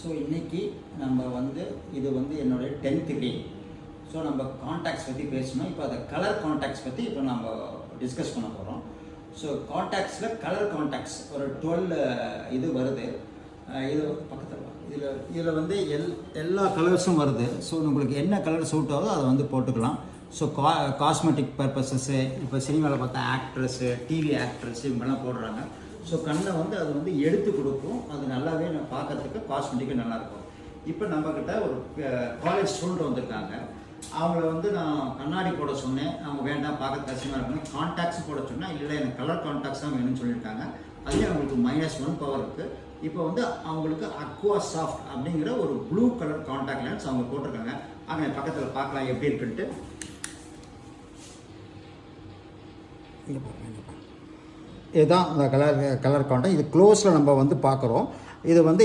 So இன்றைக்கி நம்ம வந்து இது வந்து என்னுடைய 10th grade. ஸோ நம்ம காண்டாக்ட்ஸ் பற்றி பேசணும். இப்போ அதை கலர் காண்டாக்ட்ஸ் பற்றி இப்போ நம்ம டிஸ்கஸ் பண்ண போகிறோம். ஸோ காண்டாக்ட்ஸில் கலர் காண்டாக்ட்ஸ் ஒரு 12 இது வருது. இது பக்கத்தில் இதில் வந்து எல்லா கலர்ஸும் வருது. ஸோ உங்களுக்கு என்ன கலர் சூட் ஆகுதோ அதை வந்து போட்டுக்கலாம். ஸோ காஸ்மெட்டிக் பர்பஸஸ்ஸு, இப்போ சினிமாவில் பார்த்தா ஆக்ட்ரஸ்ஸு, டிவி ஆக்ட்ரஸ் இவங்கெல்லாம் போடுறாங்க. ஸோ கண்ணை வந்து அது வந்து எடுத்து கொடுக்கும். அது நல்லாவே பார்க்கறதுக்கு காஸ்மெட்டிக்காக நல்லாயிருக்கும். இப்போ நம்மக்கிட்ட ஒரு காலேஜ் ஸ்டூடெண்ட் வந்திருக்காங்க. அவங்கள வந்து நான் கண்ணாடி போட சொன்னேன். அவங்க வேண்டாம், பார்க்க கஷ்டமாக இருக்கணும், கான்டாக்ட்ஸ் போட சொன்னால் இல்லை எனக்கு கலர் கான்டாக்ட்ஸ் தான் வேணும்னு சொல்லியிருக்காங்க. அதுலேயே அவங்களுக்கு -1 பவர் இருக்குது. இப்போ வந்து அவங்களுக்கு அக்வா சாஃப்ட் அப்படிங்கிற ஒரு ப்ளூ கலர் கான்டாக்ட் லென்ஸ் அவங்க போட்டிருக்காங்க. அங்கே பக்கத்தில் பார்க்கலாம் எப்படி இருக்குன்ட்டு. இதுதான் அந்த கலர் கான்டாக்ட். இது க்ளோஸில் நம்ம வந்து பார்க்குறோம். இது வந்து